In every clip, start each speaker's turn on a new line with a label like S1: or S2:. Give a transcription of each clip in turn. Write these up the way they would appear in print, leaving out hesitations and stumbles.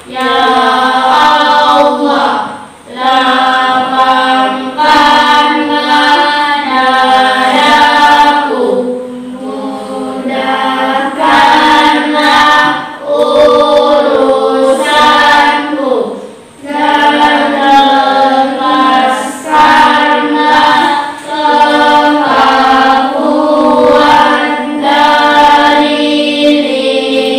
S1: Ya Allah, lapangkanlah dadaku, mudahkanlah urusanku, dan lepaskanlah kelakuan dari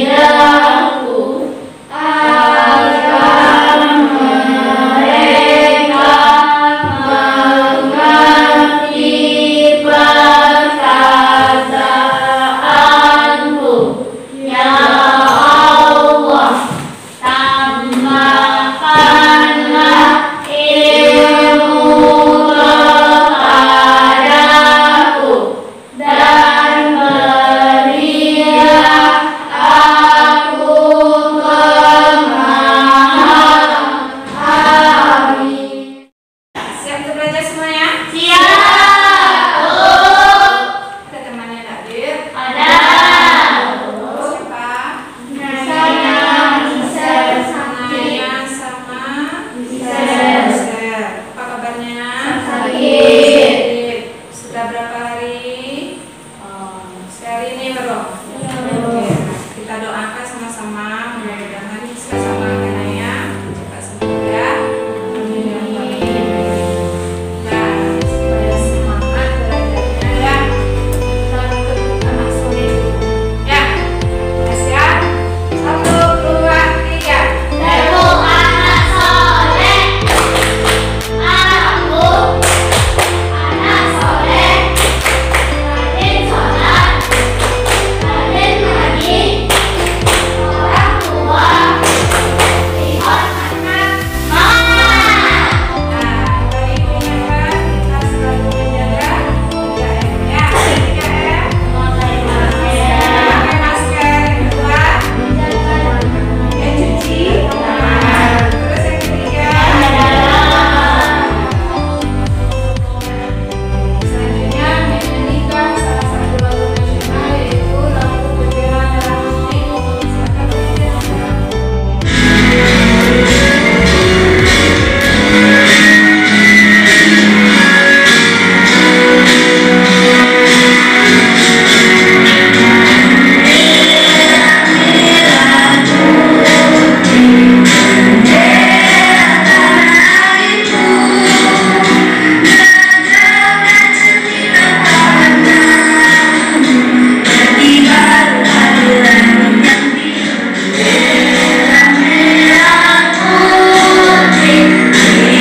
S1: lidahku, agar mereka mengerti perkataanku. Ya Allah, tambahkanlah ilmu kepadaku, dan berilah aku kemahaman. Amin.
S2: Siap untuk belajar semuanya?
S1: Siap.
S2: Ada temannya yang hadir?
S1: Ada.
S2: Siapa?
S1: Saya bisa
S2: Naya sama
S1: Bisa.
S2: Mister. Apa kabarnya?
S1: Sakit.
S2: Sudah berapa hari? Sekali ini baru.
S1: Ya.
S2: Oke, kita doakan sama-sama, mudah-mudahan bisa sama Naya cepat sembuh ya. Nah, supaya semangat belajarnya ya. Kita ketemu anak soleh dulu. Ya, udah siap? 1, 2, 3.
S1: Aku anak soleh. Aku anak soleh. Rajin sholat, rajin ngaji, orang tua dihormatkan. Mama.
S2: Nah, Bapak Ibu ingatkan kita selalu menjaga 3M ya. 3M. Pakai masker. Yang kedua, cuci tangan. Terus yang ketiga, selanjutnya menyanyikan salah satu lagu nasional, yaitu lagu Bendera Merah Putih. Silakan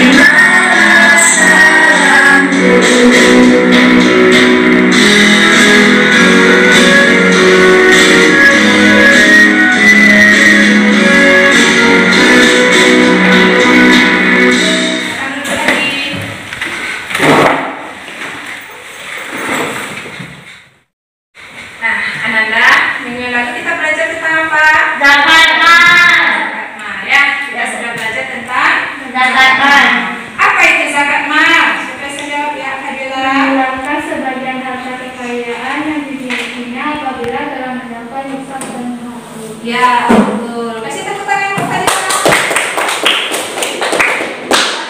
S2: menyanyikan. Nah, Ananda, minggu lalu kita belajar tentang apa?
S1: Zakat mal.
S2: Zakat mal ya. Kita sudah belajar tentang
S1: Zakat mal.
S2: apa itu zakat mal? Siapa yang jawab ya, Fadila?
S3: Mengeluarkan sebagian harta kekayaan yang dimilikinya apabila telah mencapai nisab dan haul.
S2: Ya, betul. Kasih tepuk tangan yang Fadila.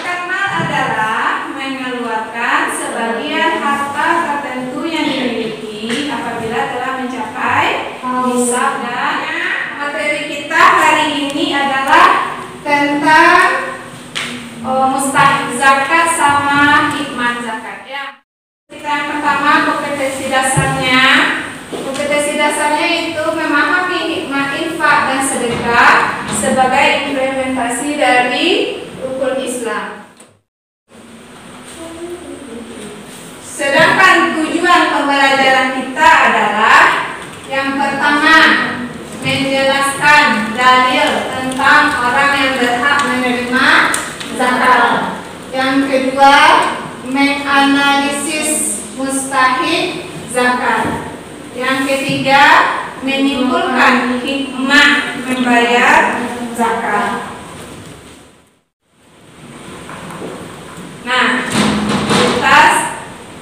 S2: Zakat mal adalah mengeluarkan sebagian harta tertentu yang dimiliki apabila telah mencapai nisab. Dan materi kita hari ini adalah tentang mustahik zakat sama hikmah zakat ya. Kita yang pertama, kompetensi dasarnya. Kompetensi dasarnya itu memahami hikmah infak dan sedekah sebagai implementasi dari rukun Islam. Sedangkan tujuan pembelajaran kita adalah yang pertama, menjelaskan dalil tentang orang yang berhak menerima zakat. Yang kedua, menganalisis mustahik zakat. Yang ketiga, menimbulkan hikmah membayar zakat. Nah, kita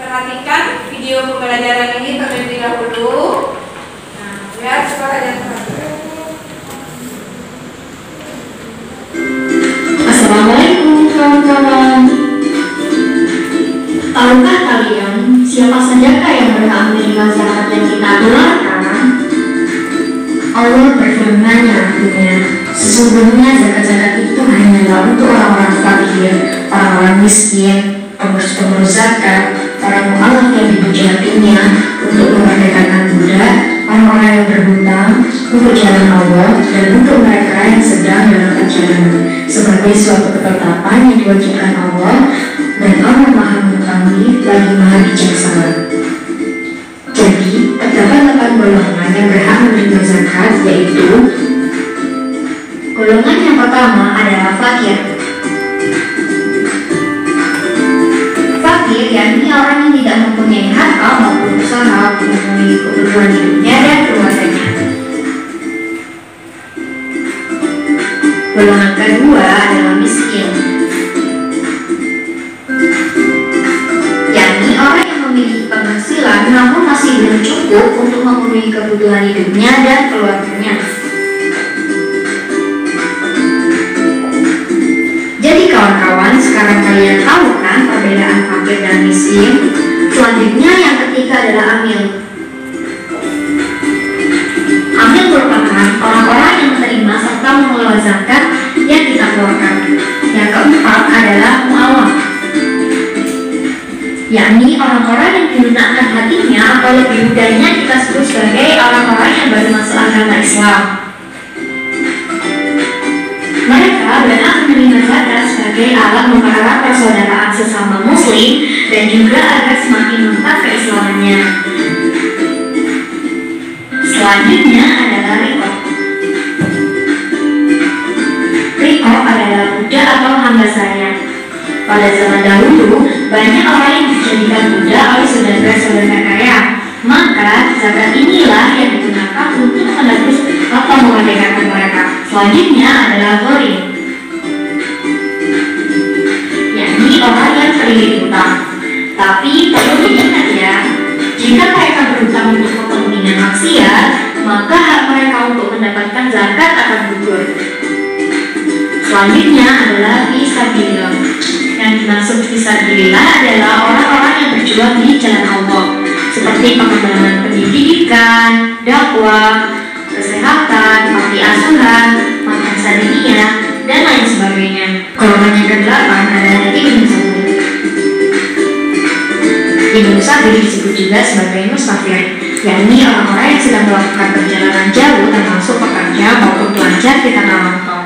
S2: perhatikan video pembelajaran ini terlebih dahulu. Nah, lihat suaranya.
S4: Tahukah kalian siapa sajakah yang berhak menerima zakat yang kita keluarkan? Allah berfirman yang artinya, sesungguhnya zakat-zakat itu hanyalah untuk orang-orang fakir, orang-orang miskin, pengurus zakat, para mu'alaf yang dipuji hatinya untuk memerdekakan budak, orang-orang yang berhutang untuk jalan Allah, dan untuk mereka yang sedang dalam perjalanan, sebagai suatu ketetapan yang diwajibkan Allah, dan Allah Maha Mengetahui lagi Maha Bijaksana. Jadi, terdapat 8 golongan yang berhak menerima zakat, yaitu golongan yang pertama adalah fakir. Fakir yakni orang yang tidak mempunyai harta maupun usaha untuk memenuhi kebutuhan hidupnya dan keluarganya. Golongan kedua adalah miskin, yakni orang yang memiliki penghasilan namun masih belum cukup untuk memenuhi kebutuhan hidupnya dan keluarganya. Jadi kawan-kawan, sekarang kalian tahu kan perbedaan fakir dan miskin? Selanjutnya yang ketiga adalah amil. Amil merupakan orang-orang yang menerima serta mengelola zakat yang kita keluarkan. Yang keempat adalah mu'alaf, yakni orang-orang yang dilunakkan hatinya atau lebih mudahnya kita sebut sebagai orang-orang yang baru masuk agama Islam. Mereka berhak menerima zakat sebagai alat mempererat persaudaraan sesama muslim dan juga agar semakin mantap keislamannya. Selanjutnya adalah riqab. Riqab adalah budak atau hamba sahaya. Pada zaman dahulu, banyak orang yang dijadikan budak oleh saudara-saudara kaya. Maka zakat inilah yang digunakan untuk menebus atau memerdekakan mereka. Selanjutnya adalah gharim, yakni orang yang terlilit hutang. Tapi perlu diingat ya, jika mereka berhutang untuk kepentingan maksiat, maka hak mereka untuk mendapatkan zakat akan gugur. Selanjutnya adalah fisabilillah. Yang dimaksud fisabilillah adalah orang-orang yang berjuang di jalan Allah, seperti pengembangan pendidikan, dakwah, kesehatan, panti asuhan, madrasah diniyah, dan lain sebagainya. Golongan yang ke-8 adalah ibnu sabil. Ibnu sabil disebut juga sebagai musafir, yakni orang-orang yang sedang melakukan perjalanan jauh termasuk pekerja maupun pelajar di tanah rantau.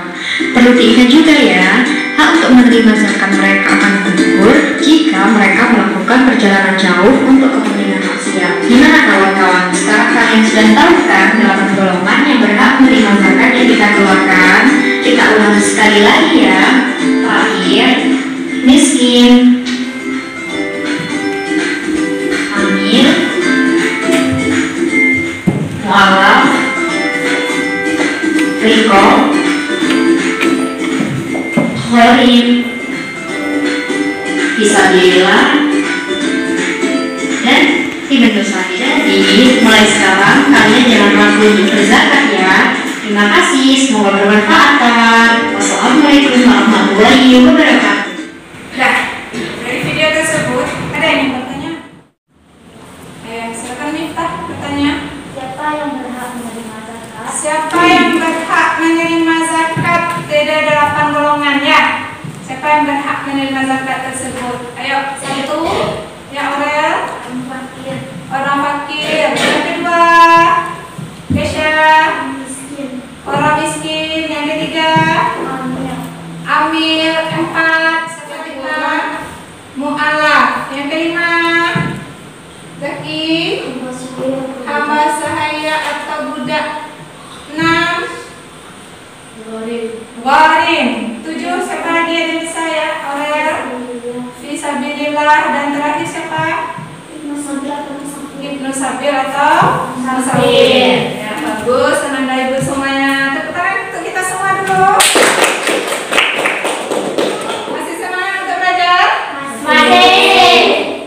S4: Perlu diingat juga ya, hak untuk menerima zakat mereka akan gugur jika mereka melakukan perjalanan jauh untuk kepentingan maksiat. Gimana kawan-kawan? Sekarang kalian sudah tahu kan 8 golongan yang berhak menerima zakat yang kita keluarkan? Kita ulang sekali lagi ya. Fakir, miskin, amil, mu'alaf, riqab, gharim, fisabilillah, dan ibnu sabil. Jadi mulai sekarang kalian jangan ragu untuk berzakat ya. Terima kasih, semoga bermanfaat. Wassalamualaikum warahmatullahi wabarakatuh.
S2: Nah, dari video tersebut ada yang mau bertanya? Ayo, silakan Miftah bertanya.
S1: Siapa yang berhak menerima zakat?
S2: Siapa yang berhak menerima zakat? Tidak ada 8 golongan ya. Siapa yang berhak menerima zakat tersebut? Ayo, 1. Ya Aurel.
S1: Orang fakir,
S2: Orang fakir. Yang kedua, Kesha.
S1: miskin,
S2: Orang miskin. Yang ketiga,
S1: amil,
S2: Amil. 4. Siapa kita? Mu'alaf. Yang kelima, Zaki. Hamba sahaya atau budak. 6. Gharim. 7. Siapa lagi yang bisa ya? Aurel. Fisabilillah. Dan terakhir siapa? Ibnu sabil atau musafir. Ya, bagus. Senang dari ibu semuanya. Tepuk tangan untuk kita semua dulu. Masih semangat untuk belajar?
S1: masih,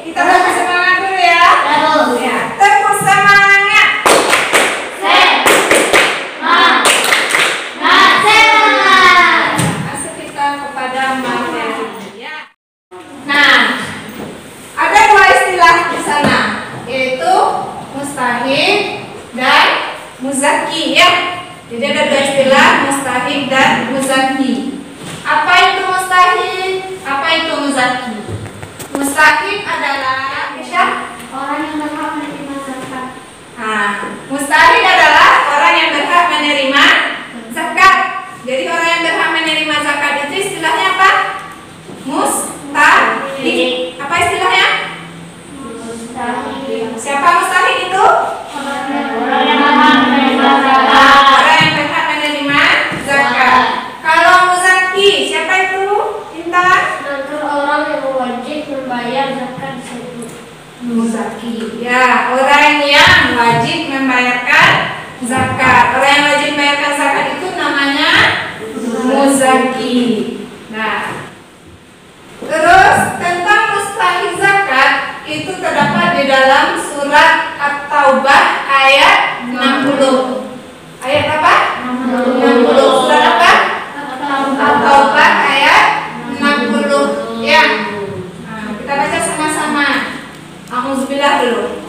S2: Kita tepuk semangat dulu ya.
S1: terus,
S2: Ya, tepuk semangat.
S1: semangat.
S2: Masuk kita kepada materi. Ya.
S1: Nah,
S2: Ada muzaki. Ya, orang yang wajib membayarkan zakat. Orang yang wajib membayarkan zakat itu namanya muzaki. Nah, terus tentang mustahik zakat itu terdapat di dalam surat At-Taubah ayat 60. Ayat apa? 60. Surat apa? At-Taubah ayat 60. Ya. Nah, kita baca sama-sama. A'udzubillah dulu.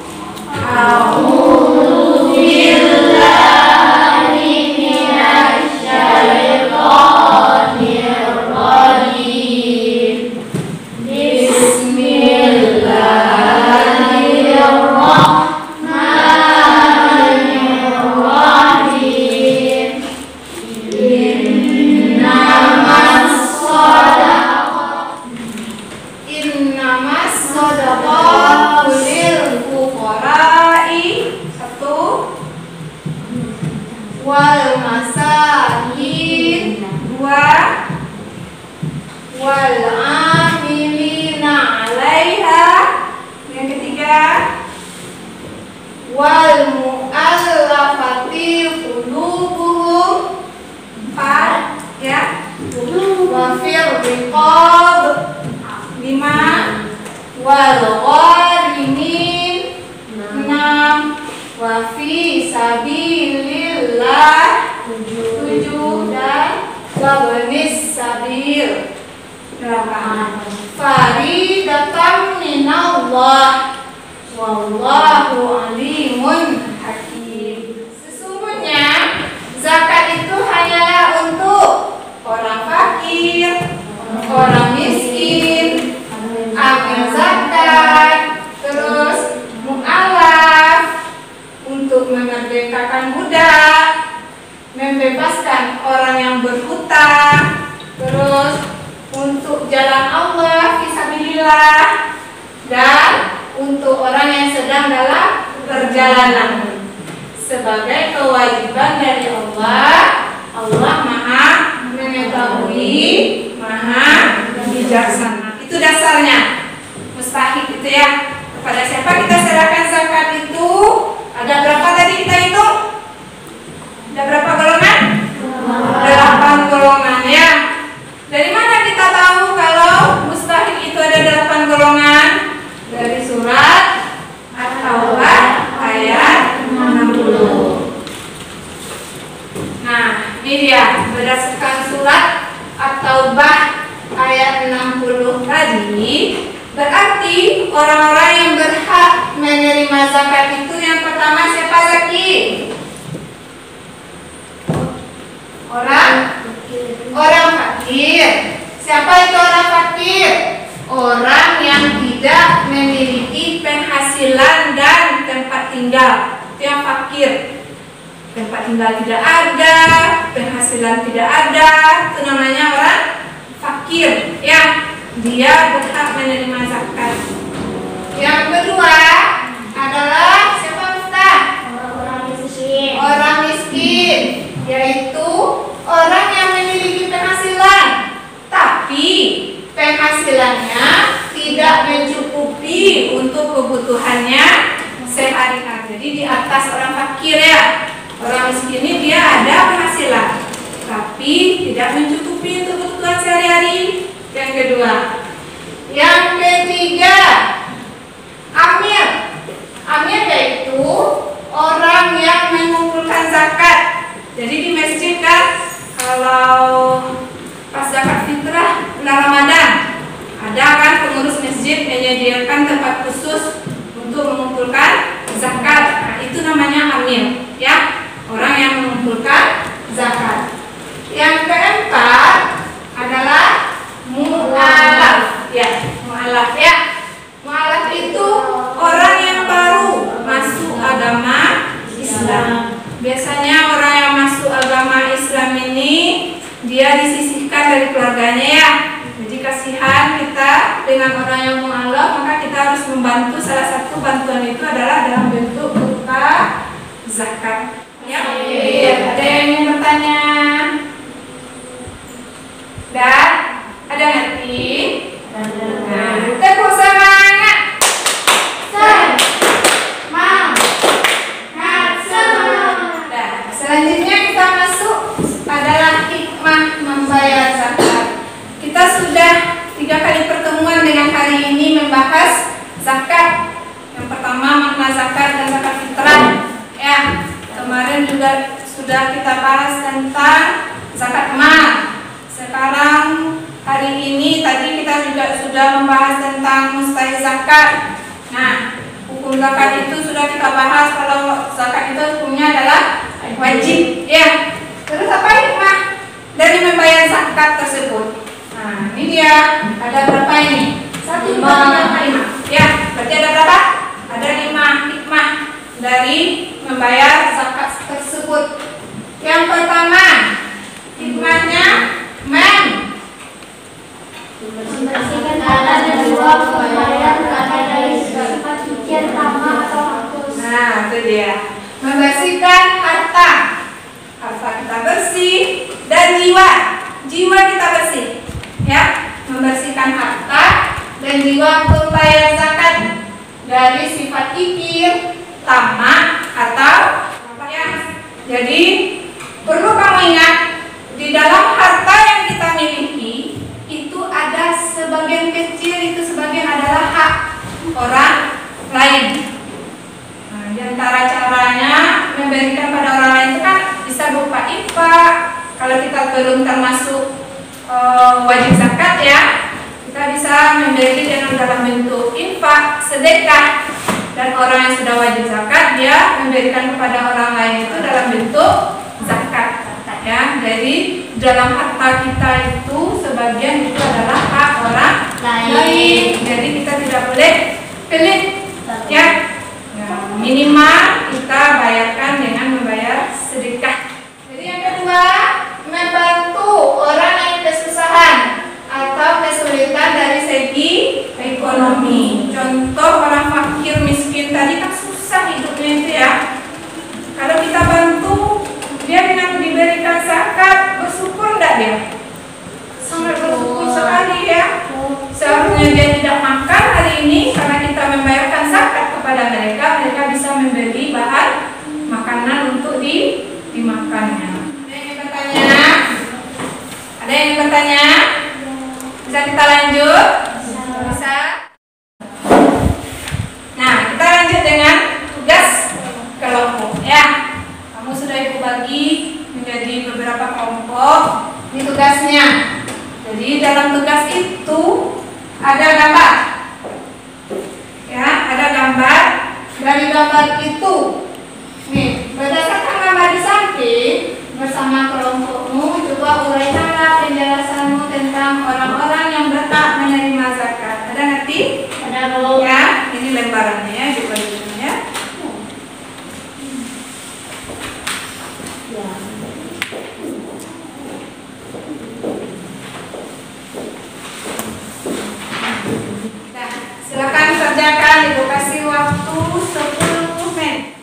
S2: Wal masakin wal amilina 'alaiha. Yang ketiga, wal mu'allafati qulubuhum. 4 ya. Wa fir riqab. 5 wal gharimin. 6 wa fi sabilillah. 7 dan wabnis sabil. 8 faridatan minallah wallahu alimun hakim. Sesungguhnya zakat itu hanyalah untuk orang fakir, orang miskin, amil zakat, terus mu'alaf, untuk memerdekakan budak, membebaskan orang yang berhutang, terus untuk jalan Allah fisabilillah, dan untuk orang yang sedang dalam perjalanan. Sebagai kewajiban dari Allah, Allah Maha mengetahui, Maha bijaksana. Itu dasarnya mustahik itu ya. Kepada siapa kita serahkan zakat itu? Ada berapa tadi kita hitung? Ada berapa golongan? 8 golongan ya. Dari mana kita tahu kalau mustahik itu ada 8 golongan? Dari surat At-Taubah ayat 60. Nah, ini dia berdasarkan surat At-Taubah ayat 60 tadi. Berarti orang-orang yang berhak menerima zakat itu yang pertama siapa, Zaki? Orang fakir. Siapa itu orang fakir? Orang yang tidak memiliki penghasilan dan tempat tinggal. Itu yang fakir. Tempat tinggal tidak ada, penghasilan tidak ada, itu namanya orang fakir. Ya. Dia berhak menerima zakat. Yang kedua adalah siapa, Ustaz? Orang miskin, yaitu orang yang memiliki penghasilan, tapi penghasilannya tidak mencukupi untuk kebutuhannya sehari-hari. Jadi di atas orang fakir ya. Orang miskin ini dia ada penghasilan, tapi tidak mencukupi untuk kebutuhan sehari-hari. Yang kedua. Yang ketiga, amil. Amil yaitu orang yang mengumpulkan zakat. Jadi di masjid kan, kalau pas zakat fitrah bulan Ramadan, ada kan pengurus masjid menyediakan tempat khusus untuk mengumpulkan zakat. Nah, itu namanya amil, ya, orang yang mengumpulkan zakat. Yang keempat adalah mu'alaf, ya, mu'alaf ya. Mu'alaf itu orang yang baru masuk agama Islam. Biasanya orang yang masuk agama Islam ini dia disisihkan dari keluarganya ya. Jadi kasihan kita dengan orang yang mu'alaf, maka kita harus membantu. Salah satu bantuan itu adalah dalam bentuk berupa zakat. Ya, ada yang ingin bertanya? Dan ada ngerti? Nah, tepuk semangat. 3 kali pertemuan dengan hari ini membahas zakat. Yang pertama makna zakat dan zakat fitrah. Ya, kemarin juga sudah kita bahas tentang zakat mal. Sekarang hari ini tadi kita juga sudah membahas tentang mustahil zakat. Nah, hukum zakat itu sudah kita bahas. Kalau zakat itu hukumnya adalah wajib. Ya. Terus apa hikmah dari membayar zakat tersebut? Nah, ini dia. Ada berapa ini? 1, 2, 3, 5. Ya, berarti ada berapa? Ada 5 hikmah dari membayar zakat tersebut. Yang pertama, hikmahnya
S1: Membersihkan harta dan jiwa, membayar zakat dari sifat kikir, tamak atau rakus.
S2: Nah, itu dia. Membersihkan harta kita bersih, dan jiwa kita bersih. Ya, membersihkan harta dan jiwa membayar zakat dari sifat kikir, tamak atau ya. Jadi perlu kamu ingat, di dalam harta yang kita miliki itu ada sebagian kecil, itu sebagian adalah hak orang lain. Nah, di antara caranya memberikan pada orang lain itu kan bisa berupa infak. Kalau kita belum termasuk wajib zakat ya, kita bisa memberi dengan dalam bentuk infak, sedekah. Dan orang yang sudah wajib zakat dia memberikan kepada orang lain itu dalam bentuk zakat. Ya, jadi dalam harta kita itu sebagian itu adalah hak orang lain. Jadi kita tidak boleh pelit. Ya. Minimal kita bayarkan dengan membayar sedekah. Jadi yang kedua, membantu orang yang kesusahan atau kesulitan dari segi ekonomi. Contoh orang fakir miskin tadi kan susah hidupnya itu ya. Kalau kita bantu dia dengan diberikan zakat, bersyukur enggak dia? Sangat bersyukur sekali ya. Seharusnya dia tidak makan hari ini karena kita membayarkan zakat kepada mereka, mereka bisa membeli bahan makanan untuk dimakannya. Ada yang bertanya? Bisa kita lanjut? Bisa. Nah, kita lanjut dengan tugas kelompok ya. Kamu sudah ibu bagi menjadi beberapa kelompok. Ini tugasnya. Jadi dalam tugas itu ada gambar. Ya, ada gambar. Dari gambar itu, nih, berdasarkan gambar di samping bersama kelompokmu, coba uraikanlah penjelasanmu tentang orang-orang yang berhak menerima zakat. Ada ngerti?
S1: Ada Bu.
S2: Ya, ini lembarannya ya, coba dulu ya. Nah, silakan kerjakan, ibu kasih waktu 10 menit.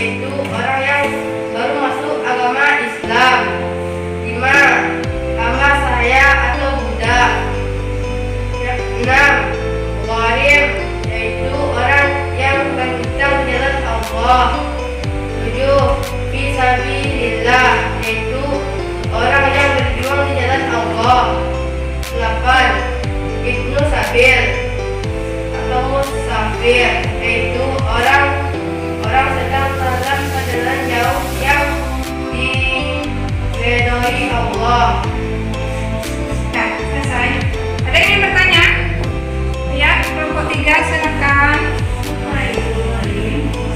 S5: yaitu orang yang baru masuk agama Islam. 5. Hamba sahaya atau budak. 6. Gharim, yaitu orang yang berhutang di jalan Allah. 7. Fisabilillah, yaitu orang yang berjuang di jalan Allah. 8. Ibnu Sabil atau musafir, yaitu orang sedang dalam perjalanan jauh yang diridhoi Allah.
S2: Nah, selesai. Ada yang ingin bertanya? Ya, kelompok 3 silakan.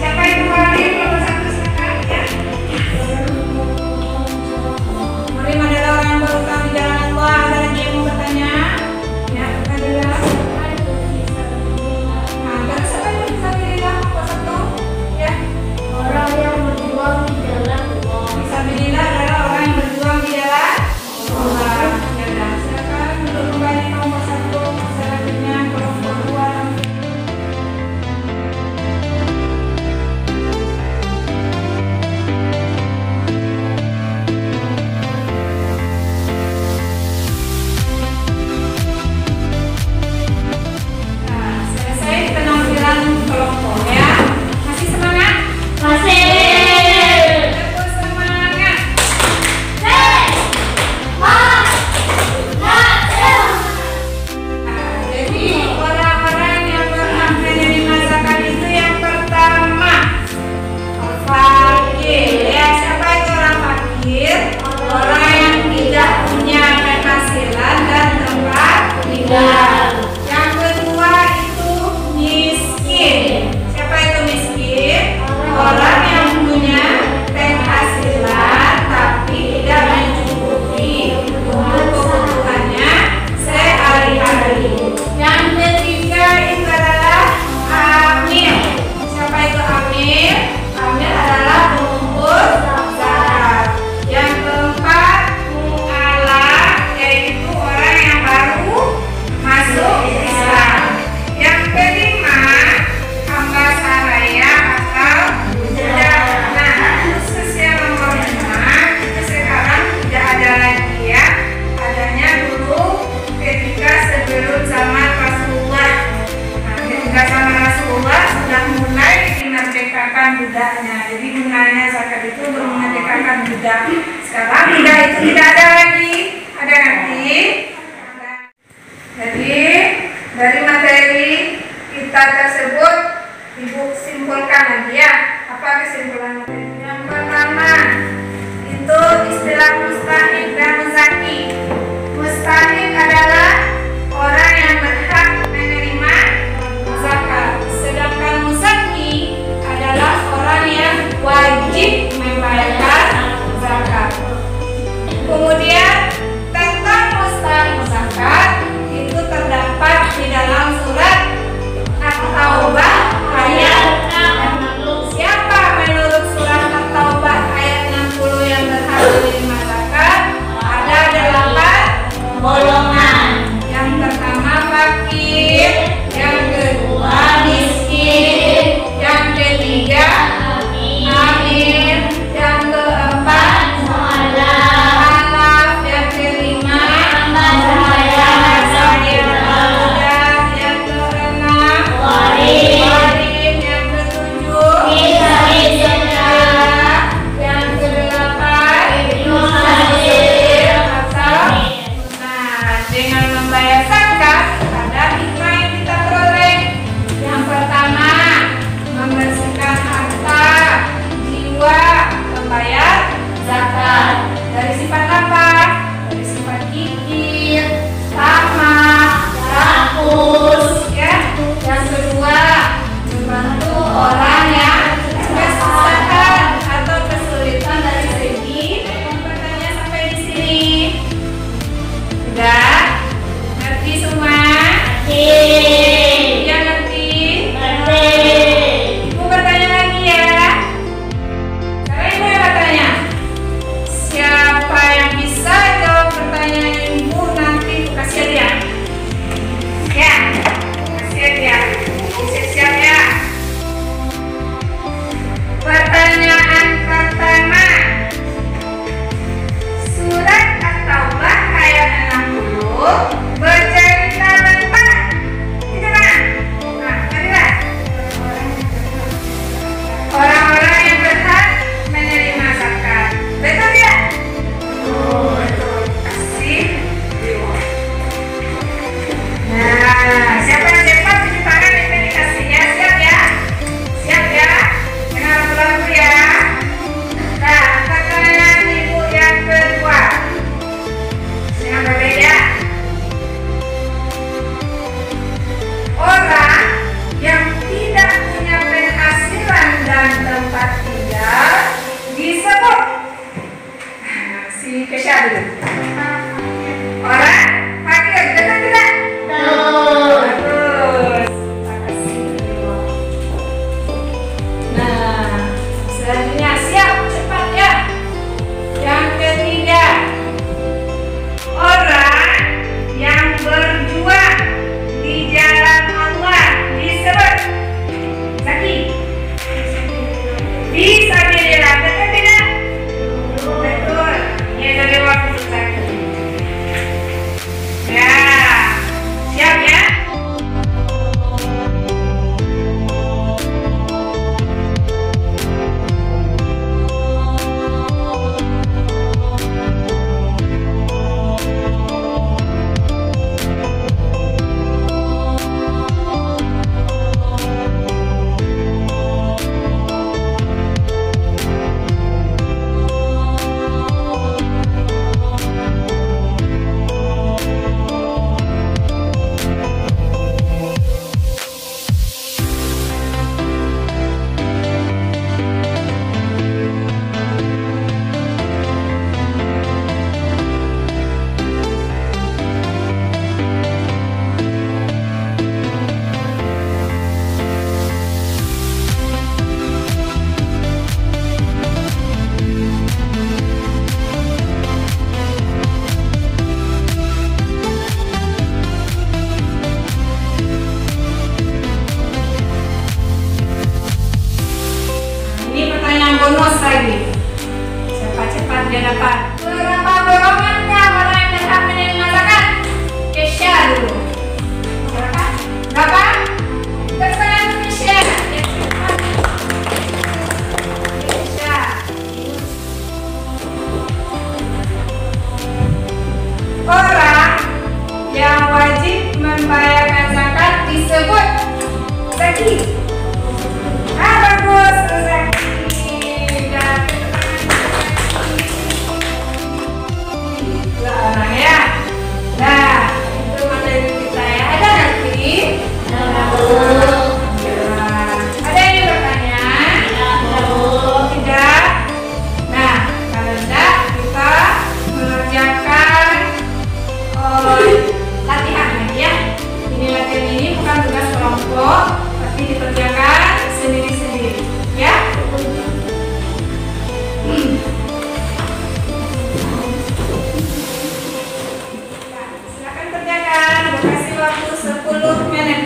S2: Siapa yang kembali kelompok 1 silakan ya. Murim adalah orang yang berhutang di jalan Allah. Ada lagi yang mau bertanya? Ya, adalah. Nah, baru siapa yang bisa pilih kelompok 1? Ya.
S1: Orang yang berjuang di jalan Allah.
S2: Fisabilillah adalah orang yang berjuang di jalan Allah. Ya udah, silakan untuk kembali kelompok 1. Selanjutnya kelompok 2. Nah, selesai penampilan kelompok ya. Masih semangat?
S1: Masih.
S2: Terus semangat. Nah, jadi orang-orang yang berhak menerima zakat itu yang pertama fakir. Ya, siapa itu orang fakir? Orang yang tidak punya penghasilan dan tempat tinggal. Yang kedua itu miskin. Siapa itu miskin? Orang yang punya penghasilan tapi tidak mencukupi untuk kebutuhannya sehari-hari. Yang ketiga itu adalah amil. Siapa itu amil? Amil adalah pengumpul zakat. Yang keempat mu'alaf, yaitu orang yang baru masuk Islam. Yang kelima hamba sahaya atau budak. Nah, khusus yang nomor 5 itu sekarang tidak ada lagi ya. Adanya dulu ketika sebelum zaman Rasulullah. Nah, ketika zaman Rasulullah sudah mulai dimerdekakan budaknya. Jadi gunanya zakat itu untuk memerdekakan budak. Sekarang budak itu tidak ada lagi. Ada nanti. Jadi dari materi kita tersebut Ibu simpulkan lagi ya. Apa kesimpulan materi? Yang pertama itu istilah mustahik dan muzaki. Mustahik adalah orang yang berhak menerima zakat, sedangkan muzaki adalah orang yang wajib membayar zakat. Kemudian tentang mustahik zakat itu terdapat di dalam surat At-Taubah ayat 60. Siapa menurut surat At-Taubah ayat 60 yang berhak menerima zakat? Ada 8 golongan. Yang pertama fakir, yang kedua miskin, yang ketiga amil, Selanjutnya siap, cepat ya. Yang ketiga, orang yang berjuang di jalan Allah disebut Zaki. Fisabilillah, betul tidak? Betul. Ini dari waktu Zaki. Ya, siap ya. Bonus lagi. Cepat-cepat dia dapat. Berapa golongannya orang yang berhak menerima zakat? Kesya dulu. Berapa? Terserah Kesya. Kesya. Orang yang wajib membayarkan zakat disebut Zaki. Bagus, Zaki. Orang ya. Nah, itu materi kita ya. Ada nanti? Ada yang bertanya? Tidak. Nah, kalau tidak kita mengerjakan latihan lagi ya. Ini latihan ini bukan tugas kelompok, tapi dikerjakan sendiri-sendiri. Ya. Silakan kerjakan. Kasih waktu 10 menit.